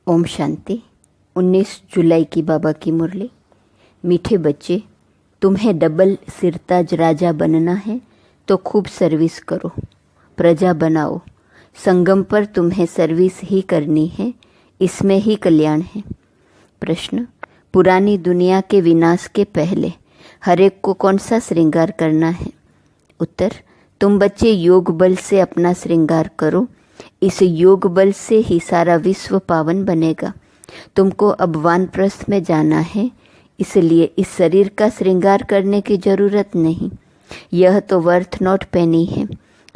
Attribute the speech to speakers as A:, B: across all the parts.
A: ओम शांति। 19 जुलाई की बाबा की मुरली। मीठे बच्चे, तुम्हें डबल सिरताज राजा बनना है तो खूब सर्विस करो, प्रजा बनाओ। संगम पर तुम्हें सर्विस ही करनी है, इसमें ही कल्याण है। प्रश्न, पुरानी दुनिया के विनाश के पहले हर एक को कौन सा श्रृंगार करना है? उत्तर, तुम बच्चे योग बल से अपना श्रृंगार करो। इस योग बल से ही सारा विश्व पावन बनेगा। तुमको अब वानप्रस्थ में जाना है, इसलिए इस शरीर का श्रृंगार करने की जरूरत नहीं। यह तो वर्थ नॉट पेनी है,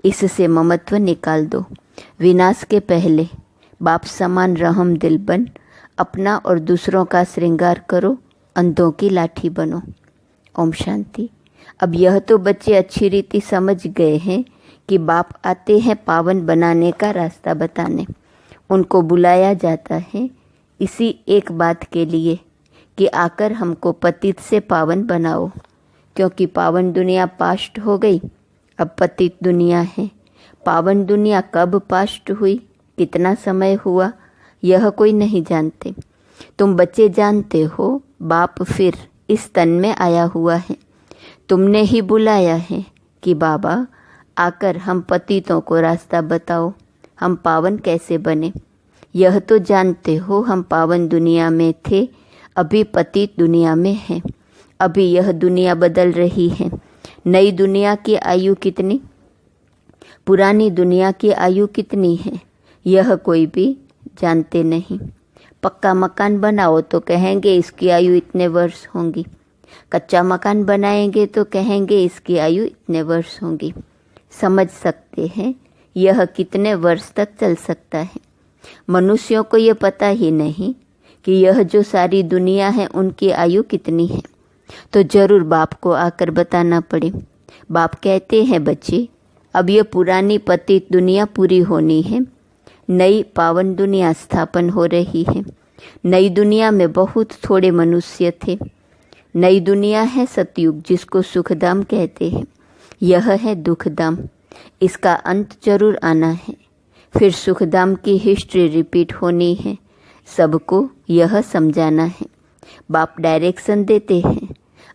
A: इससे ममत्व निकाल दो। विनाश के पहले बाप समान रहम दिल बन अपना और दूसरों का श्रृंगार करो, अंधों की लाठी बनो। ओम शांति। अब यह तो बच्चे अच्छी रीति समझ गए हैं कि बाप आते हैं पावन बनाने का रास्ता बताने। उनको बुलाया जाता है इसी एक बात के लिए कि आकर हमको पतित से पावन बनाओ, क्योंकि पावन दुनिया पास्ट हो गई, अब पतित दुनिया है। पावन दुनिया कब पास्ट हुई, कितना समय हुआ, यह कोई नहीं जानते। तुम बच्चे जानते हो, बाप फिर इस तन में आया हुआ है। तुमने ही बुलाया है कि बाबा आकर हम पतितों को रास्ता बताओ, हम पावन कैसे बने। यह तो जानते हो हम पावन दुनिया में थे, अभी पतित दुनिया में हैं। अभी यह दुनिया बदल रही है। नई दुनिया की आयु कितनी, पुरानी दुनिया की आयु कितनी है, यह कोई भी जानते नहीं। पक्का मकान बनाओ तो कहेंगे इसकी आयु इतने वर्ष होंगी। कच्चा मकान बनाएंगे तो कहेंगे इसकी आयु इतने वर्ष होंगी। समझ सकते हैं यह कितने वर्ष तक चल सकता है। मनुष्यों को यह पता ही नहीं कि यह जो सारी दुनिया है उनकी आयु कितनी है, तो जरूर बाप को आकर बताना पड़े। बाप कहते हैं बच्चे, अब यह पुरानी पतित दुनिया पूरी होनी है, नई पावन दुनिया स्थापन हो रही है। नई दुनिया में बहुत थोड़े मनुष्य थे। नई दुनिया है सतयुग, जिसको सुखधाम कहते हैं। यह है दुखधाम, इसका अंत जरूर आना है। फिर सुखधाम की हिस्ट्री रिपीट होनी है, सबको यह समझाना है। बाप डायरेक्शन देते हैं,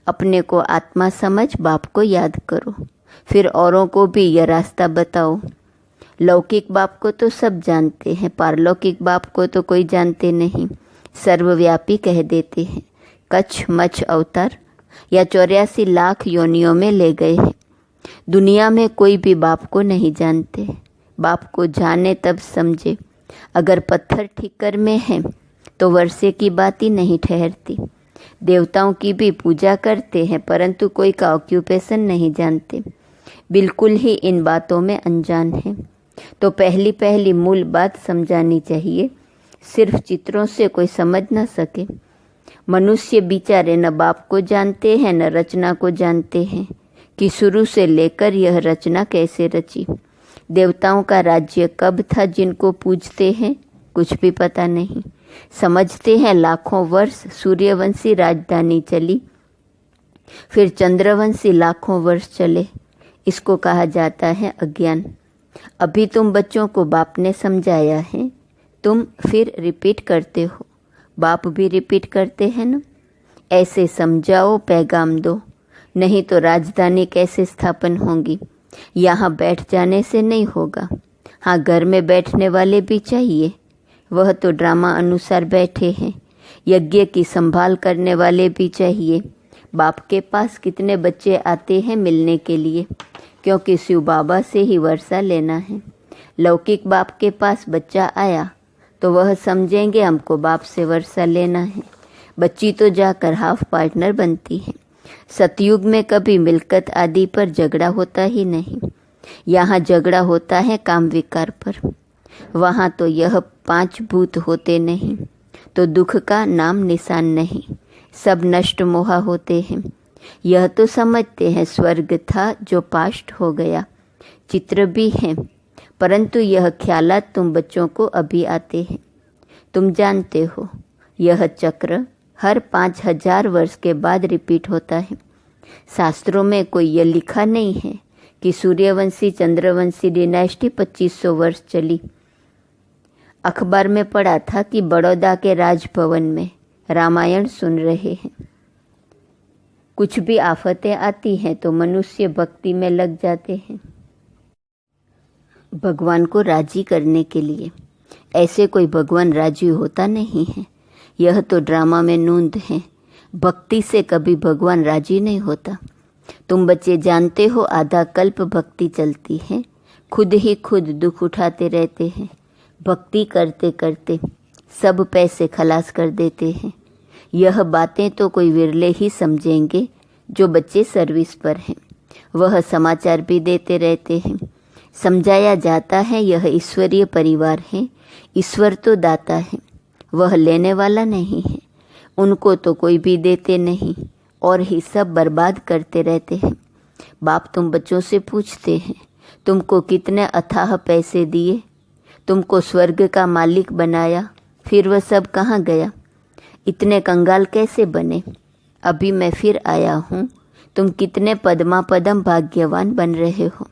A: अपने को आत्मा समझ बाप को याद करो, फिर औरों को भी यह रास्ता बताओ। लौकिक बाप को तो सब जानते हैं, पारलौकिक बाप को तो कोई जानते नहीं। सर्वव्यापी कह देते हैं। कच्छ मच्छ अवतार या 84 लाख योनियों में ले गए हैं। दुनिया में कोई भी बाप को नहीं जानते। बाप को जाने तब समझे। अगर पत्थर ठीकर में है तो वर्षे की बात ही नहीं ठहरती। देवताओं की भी पूजा करते हैं, परंतु कोई का ऑक्यूपेशन नहीं जानते, बिल्कुल ही इन बातों में अनजान है। तो पहली मूल बात समझानी चाहिए, सिर्फ चित्रों से कोई समझ न सके। मनुष्य बेचारे न बाप को जानते हैं न रचना को जानते हैं कि शुरू से लेकर यह रचना कैसे रची। देवताओं का राज्य कब था जिनको पूजते हैं, कुछ भी पता नहीं। समझते हैं लाखों वर्ष सूर्यवंशी राजधानी चली, फिर चंद्रवंशी लाखों वर्ष चले। इसको कहा जाता है अज्ञान। अभी तुम बच्चों को बाप ने समझाया है, तुम फिर रिपीट करते हो। बाप भी रिपीट करते हैं ना। ऐसे समझाओ, पैगाम दो, नहीं तो राजधानी कैसे स्थापन होंगी। यहाँ बैठ जाने से नहीं होगा। हाँ, घर में बैठने वाले भी चाहिए, वह तो ड्रामा अनुसार बैठे हैं। यज्ञ की संभाल करने वाले भी चाहिए। बाप के पास कितने बच्चे आते हैं मिलने के लिए, क्योंकि शिव बाबा से ही वर्षा लेना है। लौकिक बाप के पास बच्चा आया तो वह समझेंगे हमको बाप से वर्षा लेना है। बच्ची तो जाकर हाफ पार्टनर बनती है। सतयुग में कभी मिल्कत आदि पर झगड़ा होता ही नहीं। यहाँ झगड़ा होता है काम विकार पर। वहाँ तो यह 5 भूत होते नहीं, तो दुख का नाम निशान नहीं। सब नष्ट मोहा होते हैं। यह तो समझते हैं स्वर्ग था जो पास्ट हो गया, चित्र भी हैं, परंतु यह ख्यालात तुम बच्चों को अभी आते हैं। तुम जानते हो यह चक्र हर 5000 वर्ष के बाद रिपीट होता है। शास्त्रों में कोई यह लिखा नहीं है कि सूर्यवंशी चंद्रवंशी डिनाइस्टी 2500 वर्ष चली। अखबार में पढ़ा था कि बड़ौदा के राजभवन में रामायण सुन रहे हैं। कुछ भी आफतें आती हैं तो मनुष्य भक्ति में लग जाते हैं भगवान को राजी करने के लिए। ऐसे कोई भगवान राजी होता नहीं है, यह तो ड्रामा में नूंद है। भक्ति से कभी भगवान राजी नहीं होता। तुम बच्चे जानते हो, आधा कल्प भक्ति चलती है, खुद ही खुद दुख उठाते रहते हैं। भक्ति करते करते सब पैसे खलास कर देते हैं। यह बातें तो कोई विरले ही समझेंगे जो बच्चे सर्विस पर हैं। वह समाचार भी देते रहते हैं। समझाया जाता है यह ईश्वरीय परिवार है, ईश्वर तो दाता है, वह लेने वाला नहीं है। उनको तो कोई भी देते नहीं और ही सब बर्बाद करते रहते हैं। बाप तुम बच्चों से पूछते हैं, तुमको कितने अथाह पैसे दिए, तुमको स्वर्ग का मालिक बनाया, फिर वह सब कहाँ गया? इतने कंगाल कैसे बने? अभी मैं फिर आया हूँ। तुम कितने पद्मापदम भाग्यवान बन रहे हो।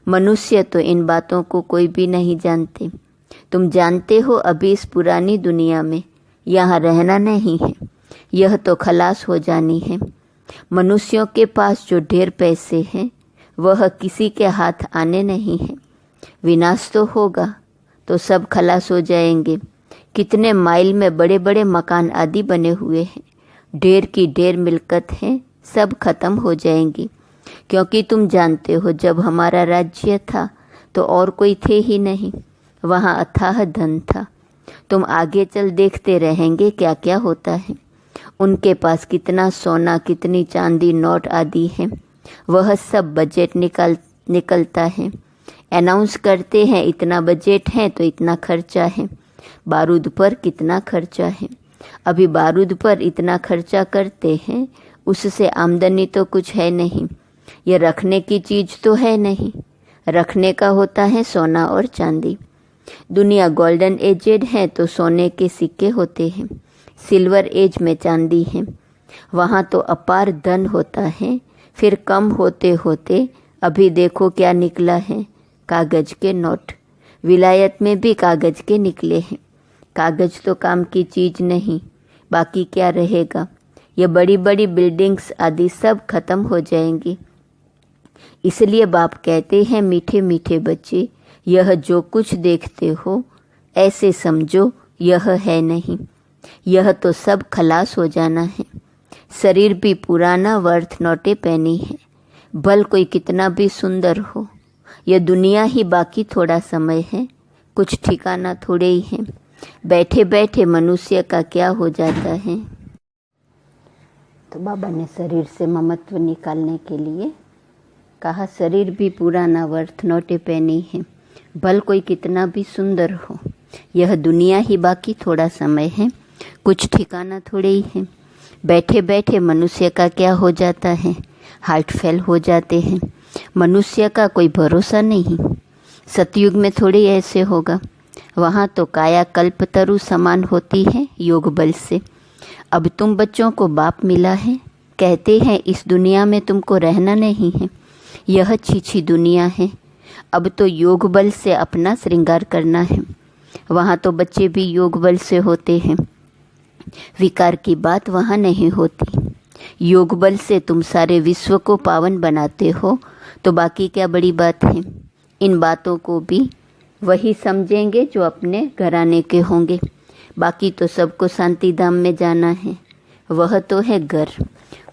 A: मनुष्य तो इन बातों को कोई भी नहीं जानते। तुम जानते हो अभी इस पुरानी दुनिया में यहाँ रहना नहीं है, यह तो खलास हो जानी है। मनुष्यों के पास जो ढेर पैसे हैं वह किसी के हाथ आने नहीं हैं। विनाश तो होगा तो सब खलास हो जाएंगे। कितने माइल में बड़े बड़े मकान आदि बने हुए हैं, ढेर की ढेर मिल्कत है, सब खत्म हो जाएंगी। क्योंकि तुम जानते हो जब हमारा राज्य था तो और कोई थे ही नहीं, वहाँ अथाह धन था। तुम आगे चल देखते रहेंगे क्या क्या होता है। उनके पास कितना सोना, कितनी चांदी, नोट आदि है, वह सब बजट निकलता है। अनाउंस करते हैं इतना बजट है तो इतना खर्चा है। बारूद पर कितना खर्चा है। अभी बारूद पर इतना खर्चा करते हैं, उससे आमदनी तो कुछ है नहीं। ये रखने की चीज़ तो है नहीं, रखने का होता है सोना और चांदी। दुनिया गोल्डन एजेड है तो सोने के सिक्के होते हैं, सिल्वर एज में चांदी है। वहाँ तो अपार धन होता है, फिर कम होते होते अभी देखो क्या निकला है, कागज के नोट। विलायत में भी कागज के निकले हैं। कागज तो काम की चीज़ नहीं, बाकी क्या रहेगा। ये बड़ी बड़ी बिल्डिंग्स आदि सब खत्म हो जाएंगी। इसलिए बाप कहते हैं मीठे मीठे बच्चे, यह जो कुछ देखते हो ऐसे समझो यह है नहीं, यह तो सब खलास हो जाना है। शरीर भी पुराना, वर्थ नोटे पैनी है। भल कोई कितना भी सुंदर हो, यह दुनिया ही बाकी थोड़ा समय है, कुछ ठिकाना थोड़े ही है। बैठे बैठे मनुष्य का क्या हो जाता है। तो बाबा ने शरीर से ममत्व निकालने के लिए कहा, शरीर भी पुराना, वर्थ नोटे पैनी है। भल कोई कितना भी सुंदर हो, यह दुनिया ही बाकी थोड़ा समय है, कुछ ठिकाना थोड़े ही है। बैठे बैठे मनुष्य का क्या हो जाता है, हार्ट फेल हो जाते हैं। मनुष्य का कोई भरोसा नहीं। सतयुग में थोड़ी ऐसे होगा, वहाँ तो काया कल्पतरु समान होती है योग बल से। अब तुम बच्चों को बाप मिला है, कहते हैं इस दुनिया में तुमको रहना नहीं है, यह छीछी दुनिया है। अब तो योग बल से अपना श्रृंगार करना है। वहाँ तो बच्चे भी योग बल से होते हैं, विकार की बात वहाँ नहीं होती। योग बल से तुम सारे विश्व को पावन बनाते हो तो बाकी क्या बड़ी बात है। इन बातों को भी वही समझेंगे जो अपने घराने के होंगे। बाकी तो सबको शांति धाम में जाना है, वह तो है घर।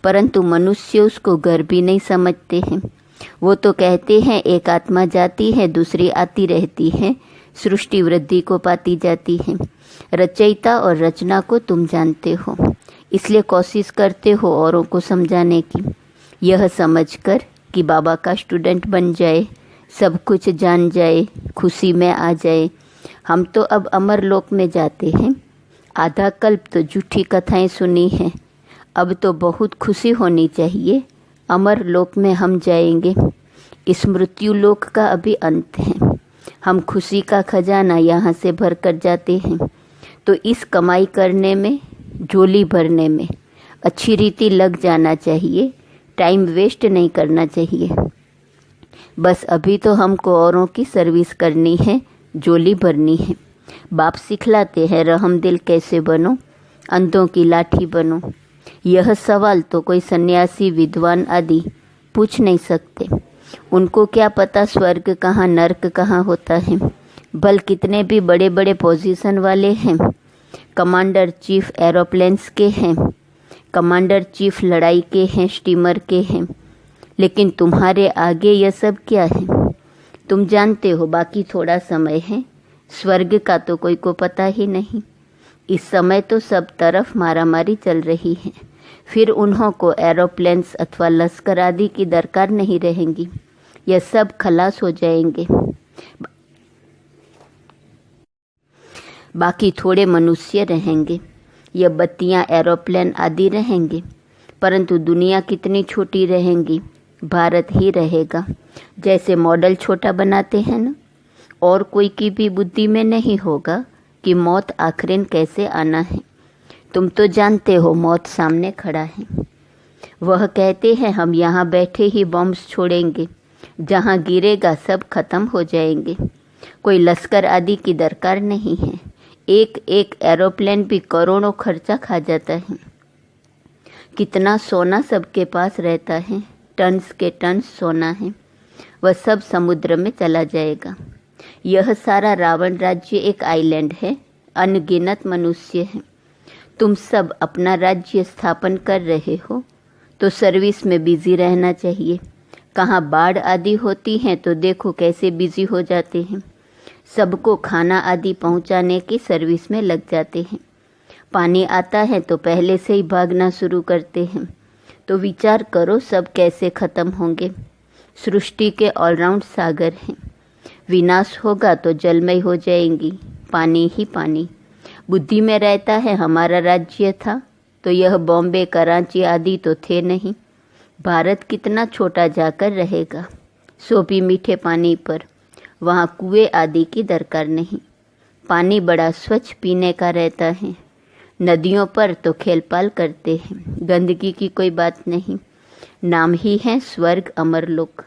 A: परंतु मनुष्य उसको घर भी नहीं समझते हैं। वो तो कहते हैं एक आत्मा जाती है, दूसरी आती रहती है, सृष्टि वृद्धि को पाती जाती है। रचयिता और रचना को तुम जानते हो, इसलिए कोशिश करते हो औरों को समझाने की। यह समझकर कि बाबा का स्टूडेंट बन जाए, सब कुछ जान जाए, खुशी में आ जाए। हम तो अब अमर लोक में जाते हैं। आधा कल्प तो झूठी कथाएं सुनी हैं, अब तो बहुत खुशी होनी चाहिए। अमर लोक में हम जाएंगे। इस मृत्यु लोक का अभी अंत है। हम खुशी का खजाना यहाँ से भर कर जाते हैं। तो इस कमाई करने में, झोली भरने में अच्छी रीति लग जाना चाहिए, टाइम वेस्ट नहीं करना चाहिए। बस अभी तो हमको औरों की सर्विस करनी है, झोली भरनी है। बाप सिखलाते हैं रहमदिल कैसे बनो, अंधों की लाठी बनो। यह सवाल तो कोई सन्यासी विद्वान आदि पूछ नहीं सकते। उनको क्या पता स्वर्ग कहाँ नर्क कहाँ होता है। भल कितने भी बड़े बड़े पोजीशन वाले हैं, कमांडर चीफ एरोप्लेन्स के हैं, कमांडर चीफ लड़ाई के हैं, स्टीमर के हैं, लेकिन तुम्हारे आगे यह सब क्या है? तुम जानते हो बाकी थोड़ा समय है, स्वर्ग का तो कोई को पता ही नहीं। इस समय तो सब तरफ मारामारी चल रही है, फिर उन्हों को एरोप्लेन्स अथवा लश्कर आदि की दरकार नहीं रहेंगी, यह सब खलास हो जाएंगे। बाकी थोड़े मनुष्य रहेंगे, यह बत्तियां एरोप्लेन आदि रहेंगे, परंतु दुनिया कितनी छोटी रहेंगी, भारत ही रहेगा। जैसे मॉडल छोटा बनाते हैं ना, और कोई की भी बुद्धि में नहीं होगा कि मौत आखिरन कैसे आना है। तुम तो जानते हो मौत सामने खड़ा है। वह कहते हैं हम यहाँ बैठे ही बॉम्ब्स छोड़ेंगे, जहाँ गिरेगा सब खत्म हो जाएंगे। कोई लश्कर आदि की दरकार नहीं है। एक एक एरोप्लेन भी करोड़ों खर्चा खा जाता है। कितना सोना सबके पास रहता है, टन्स के टन्स सोना है, वह सब समुद्र में चला जाएगा। यह सारा रावण राज्य एक आइलैंड है, अनगिनत मनुष्य हैं। तुम सब अपना राज्य स्थापन कर रहे हो तो सर्विस में बिजी रहना चाहिए। कहाँ बाढ़ आदि होती हैं तो देखो कैसे बिजी हो जाते हैं, सबको खाना आदि पहुंचाने की सर्विस में लग जाते हैं। पानी आता है तो पहले से ही भागना शुरू करते हैं। तो विचार करो सब कैसे ख़त्म होंगे। सृष्टि के ऑलराउंड सागर हैं, विनाश होगा तो जलमय हो जाएंगी, पानी ही पानी। बुद्धि में रहता है हमारा राज्य था तो यह बॉम्बे कराची आदि तो थे नहीं। भारत कितना छोटा जाकर रहेगा, सो भी मीठे पानी पर। वहाँ कुएं आदि की दरकार नहीं, पानी बड़ा स्वच्छ पीने का रहता है। नदियों पर तो खेलपाल करते हैं, गंदगी की कोई बात नहीं। नाम ही है स्वर्ग अमरलोक।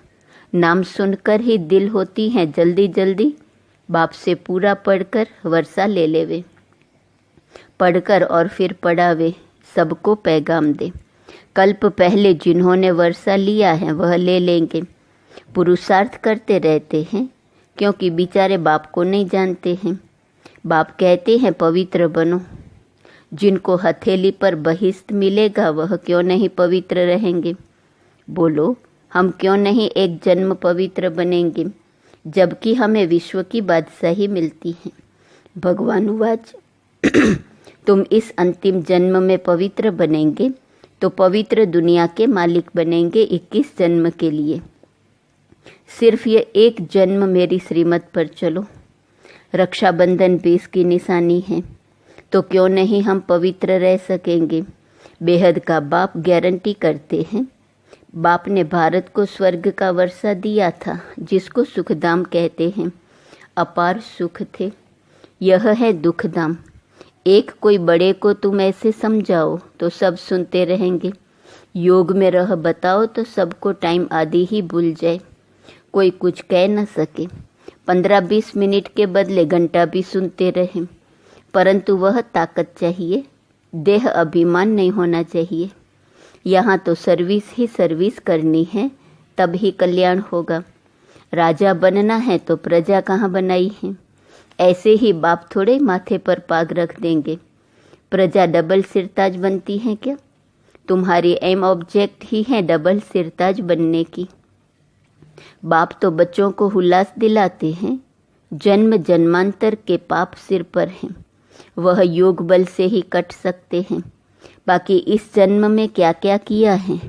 A: नाम सुनकर ही दिल होती है जल्दी जल्दी बाप से पूरा पढ़कर वर्षा ले लेवे, पढ़कर और फिर पढ़ावे, सबको पैगाम दे। कल्प पहले जिन्होंने वर्षा लिया है वह ले लेंगे। पुरुषार्थ करते रहते हैं क्योंकि बेचारे बाप को नहीं जानते हैं। बाप कहते हैं पवित्र बनो। जिनको हथेली पर बहिष्ट मिलेगा वह क्यों नहीं पवित्र रहेंगे? बोलो हम क्यों नहीं एक जन्म पवित्र बनेंगे, जबकि हमें विश्व की बादशाही मिलती है। भगवानुवाच तुम इस अंतिम जन्म में पवित्र बनेंगे तो पवित्र दुनिया के मालिक बनेंगे 21 जन्म के लिए। सिर्फ ये एक जन्म मेरी श्रीमत पर चलो। रक्षाबंधन भी इसकी निशानी है, तो क्यों नहीं हम पवित्र रह सकेंगे। बेहद का बाप गारंटी करते हैं। बाप ने भारत को स्वर्ग का वर्षा दिया था, जिसको सुखधाम कहते हैं। अपार सुख थे, यह है दुखधाम। एक कोई बड़े को तुम ऐसे समझाओ तो सब सुनते रहेंगे। योग में रह बताओ तो सबको टाइम आदि ही भूल जाए, कोई कुछ कह न सके। 15-20 मिनट के बदले घंटा भी सुनते रहें, परंतु वह ताकत चाहिए, देह अभिमान नहीं होना चाहिए। यहाँ तो सर्विस ही सर्विस करनी है, तब ही कल्याण होगा। राजा बनना है तो प्रजा कहाँ बनाई है। ऐसे ही बाप थोड़े माथे पर पाग रख देंगे। प्रजा डबल सिरताज बनती है क्या? तुम्हारी एम ऑब्जेक्ट ही है डबल सिरताज बनने की। बाप तो बच्चों को हुलास दिलाते हैं, जन्म जन्मांतर के पाप सिर पर हैं, वह योग बल से ही कट सकते हैं। बाकी इस जन्म में क्या क्या किया है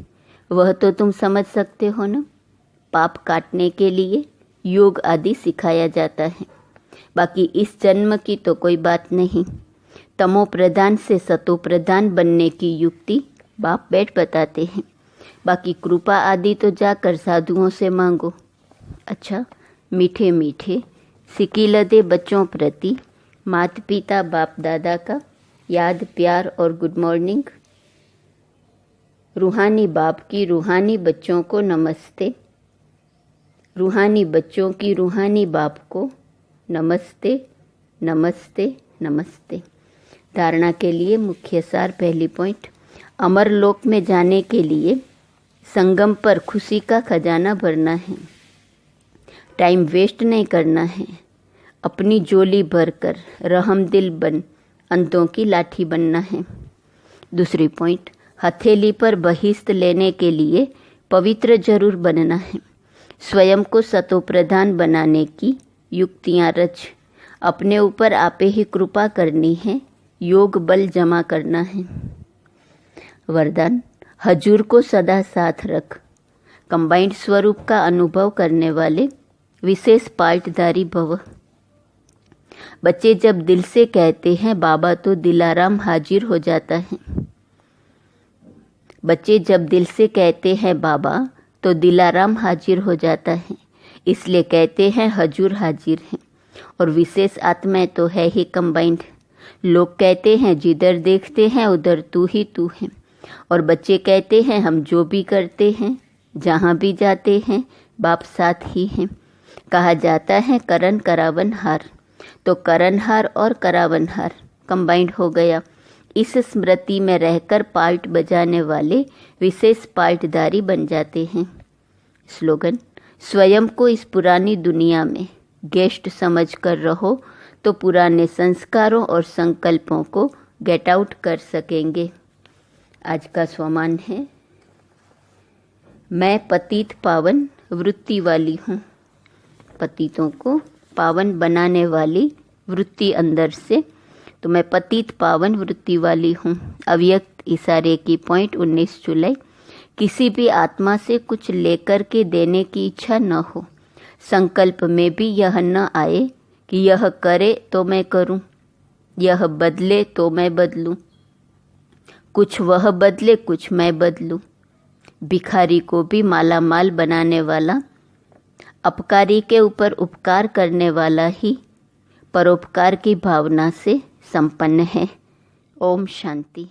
A: वह तो तुम समझ सकते हो ना। पाप काटने के लिए योग आदि सिखाया जाता है। बाकी इस जन्म की तो कोई बात नहीं। तमो प्रधान से सतो प्रधान बनने की युक्ति बाप बैठ बताते हैं। बाकी कृपा आदि तो जाकर साधुओं से मांगो। अच्छा, मीठे मीठे सिकीलदे बच्चों प्रति माता पिता बाप दादा का याद प्यार और गुड मॉर्निंग। रूहानी बाप की रूहानी बच्चों को नमस्ते। रूहानी बच्चों की रूहानी बाप को नमस्ते। नमस्ते नमस्ते। धारणा के लिए मुख्य सार। पहली पॉइंट, अमरलोक में जाने के लिए संगम पर खुशी का खजाना भरना है। टाइम वेस्ट नहीं करना है। अपनी झोली भरकर रहमदिल बन अंधों की लाठी बनना है। दूसरी पॉइंट, हथेली पर बहिश्त लेने के लिए पवित्र जरूर बनना है। स्वयं को सतोप्रधान बनाने की युक्तियां रच। अपने ऊपर आपे ही कृपा करनी है। योग बल जमा करना है। वरदान, हजूर को सदा साथ रख। कंबाइंड स्वरूप का अनुभव करने वाले विशेष पार्टधारी भव। बच्चे जब दिल से कहते हैं बाबा तो दिलाराम हाजिर हो जाता है। बच्चे जब दिल से कहते हैं बाबा तो दिलाराम हाजिर हो जाता है। इसलिए कहते हैं हजूर हाजिर हैं। और विशेष आत्माएं तो है ही कंबाइंड। लोग कहते हैं जिधर देखते हैं उधर तू ही तू है। और बच्चे कहते हैं हम जो भी करते हैं जहाँ भी जाते हैं बाप साथ ही हैं। कहा जाता है करण करावन हार, तो करणहार और करावनहार कंबाइंड हो गया। इस स्मृति में रहकर पार्ट बजाने वाले विशेष पार्टधारी बन जाते हैं। स्लोगन, स्वयं को इस पुरानी दुनिया में गेस्ट समझ कर रहो तो पुराने संस्कारों और संकल्पों को गेट आउट कर सकेंगे। आज का स्वमान है, मैं पतित पावन वृत्ति वाली हूँ। पतितों को पावन बनाने वाली वृत्ति अंदर से, तो मैं पतित पावन वृत्ति वाली हूँ। अव्यक्त इशारे की पॉइंट 19 जुलाई। किसी भी आत्मा से कुछ लेकर के देने की इच्छा न हो। संकल्प में भी यह न आए कि यह करे तो मैं करूं, यह बदले तो मैं बदलूं, कुछ वह बदले कुछ मैं बदलूं। भिखारी को भी माला माल बनाने वाला, अपकारी के ऊपर उपकार करने वाला ही परोपकार की भावना से संपन्न है। ओम शांति।